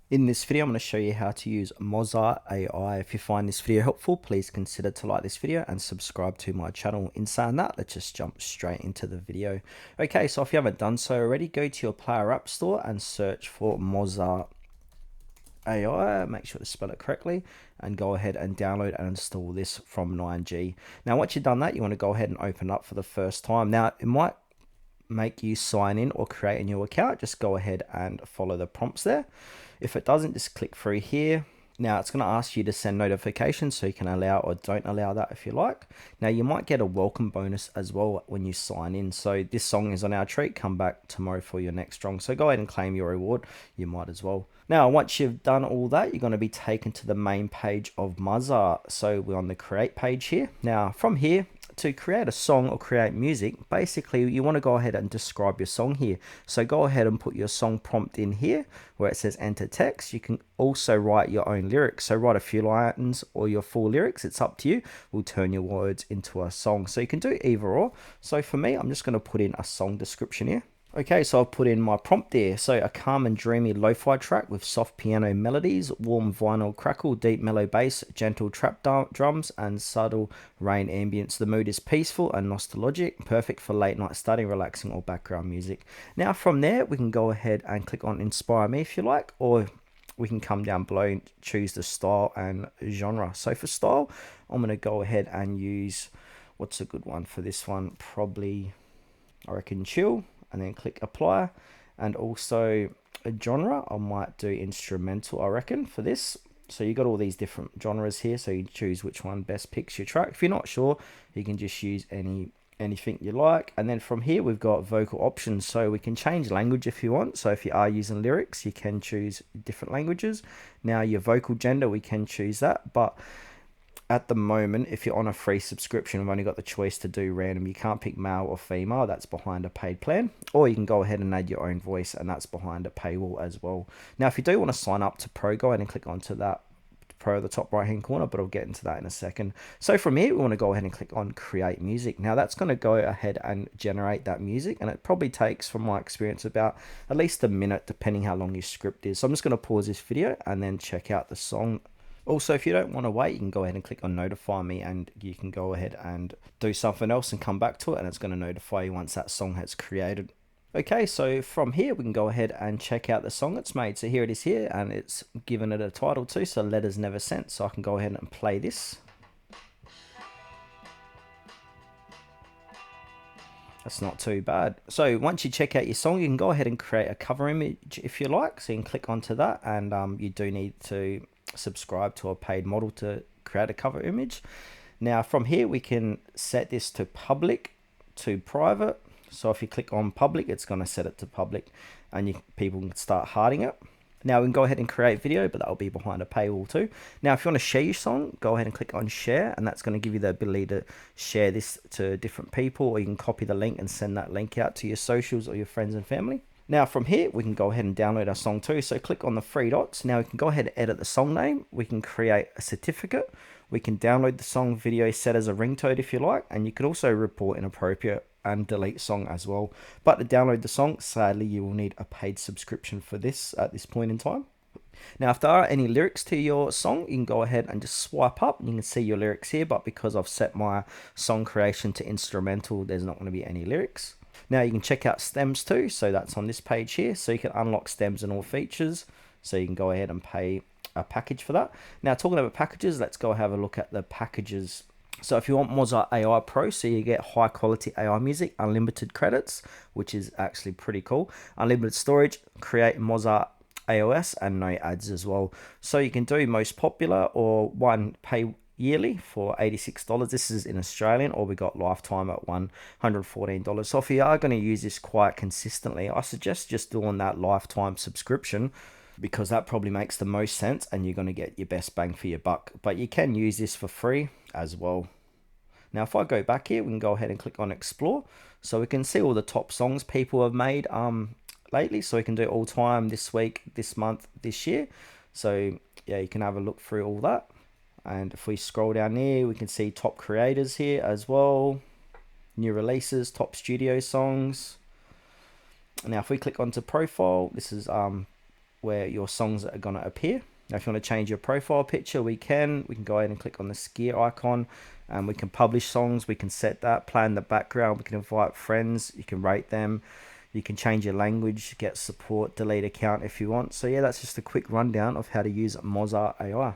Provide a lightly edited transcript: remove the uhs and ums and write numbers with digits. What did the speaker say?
In this video, I'm going to show you how to use Mozart AI. If you find this video helpful, please consider to like this video and subscribe to my channel. In saying that, let's just jump straight into the video. Okay, so if you haven't done so already, go to your Player App Store and search for Mozart AI. Make sure to spell it correctly and go ahead and download and install this from 9G. Now, once you've done that, you want to go ahead and open up for the first time. Now, it might make you sign in or create a new account. Just go ahead and follow the prompts there. If it doesn't, just click through here. Now it's going to ask you to send notifications, so you can allow or don't allow that if you like. Now you might get a welcome bonus as well when you sign in. So this song is on our treat. Come back tomorrow for your next song. So go ahead and claim your reward. You might as well. Now once you've done all that, you're going to be taken to the main page of Mozart. So we're on the create page here. Now from here, to create a song or create music, basically you want to go ahead and describe your song here. So go ahead and put your song prompt in here where it says enter text. You can also write your own lyrics. So write a few lines or your full lyrics. It's up to you. We'll turn your words into a song. So you can do either or. So for me, I'm just going to put in a song description here. Okay, so I've put in my prompt there. So a calm and dreamy lo-fi track with soft piano melodies, warm vinyl crackle, deep mellow bass, gentle trap drums, and subtle rain ambience. The mood is peaceful and nostalgic, perfect for late night studying, relaxing, or background music. Now from there, we can go ahead and click on Inspire Me if you like, or we can come down below and choose the style and genre. So for style, I'm going to go ahead and use, what's a good one for this one? Probably, I reckon, chill. And then click apply. And also a genre, I might do instrumental, I reckon, for this. So you got all these different genres here, so you choose which one best picks your track. If you're not sure, you can just use anything you like. And then from here we've got vocal options, so we can change language if you want. So if you are using lyrics, you can choose different languages. Now your vocal gender, we can choose that, but at the moment, if you're on a free subscription, we've only got the choice to do random. You can't pick male or female. That's behind a paid plan. Or you can go ahead and add your own voice, and that's behind a paywall as well. Now, if you do want to sign up to Pro, go ahead and click onto that Pro at the top right hand corner, but I'll get into that in a second. So from here, we want to go ahead and click on Create Music. Now, that's going to go ahead and generate that music, and it probably takes, from my experience, about at least a minute, depending how long your script is. So I'm just going to pause this video and then check out the song. Also, if you don't want to wait, you can go ahead and click on notify me, and you can go ahead and do something else and come back to it, and it's going to notify you once that song has created. Okay, so from here we can go ahead and check out the song it's made. So here it is here, and it's given it a title too, so Letters Never Sent. So I can go ahead and play this. That's not too bad. So once you check out your song, you can go ahead and create a cover image if you like. So you can click onto that, and you do need to subscribe to a paid model to create a cover image. Now from here we can set this to public, to private. So if you click on public, it's going to set it to public, and people can start hearting it. Now we can go ahead and create video, but that'll be behind a paywall too. Now if you want to share your song, go ahead and click on share, and that's going to give you the ability to share this to different people, or you can copy the link and send that link out to your socials or your friends and family. Now from here, we can go ahead and download our song too. So click on the three dots. Now we can go ahead and edit the song name. We can create a certificate. We can download the song video set as a ringtone if you like. And you can also report inappropriate and delete song as well. But to download the song, sadly, you will need a paid subscription for this at this point in time. Now, if there are any lyrics to your song, you can go ahead and just swipe up and you can see your lyrics here. But because I've set my song creation to instrumental, there's not going to be any lyrics. Now you can check out stems too, so that's on this page here. So you can unlock stems and all features, so you can go ahead and pay a package for that. Now talking about packages, let's go have a look at the packages. So if you want Mozart AI Pro, so you get high quality AI music, unlimited credits, which is actually pretty cool, unlimited storage, create Mozart AOS, and no ads as well. So you can do most popular or one pay yearly for $86. This is in Australian, or we got lifetime at $114. So if you are going to use this quite consistently, I suggest just doing that lifetime subscription, because that probably makes the most sense and you're going to get your best bang for your buck. But you can use this for free as well. Now if I go back here, we can go ahead and click on explore, so we can see all the top songs people have made lately. So we can do all time, this week, this month, this year. So yeah, you can have a look through all that. And if we scroll down here, we can see top creators here as well, new releases, top studio songs. Now if we click onto profile, this is where your songs are going to appear. Now, if you want to change your profile picture, we can go ahead and click on the skier icon, and we can publish songs. We can set that, play in the background. We can invite friends. You can rate them. You can change your language, get support, delete account if you want. So yeah, that's just a quick rundown of how to use Mozart AI.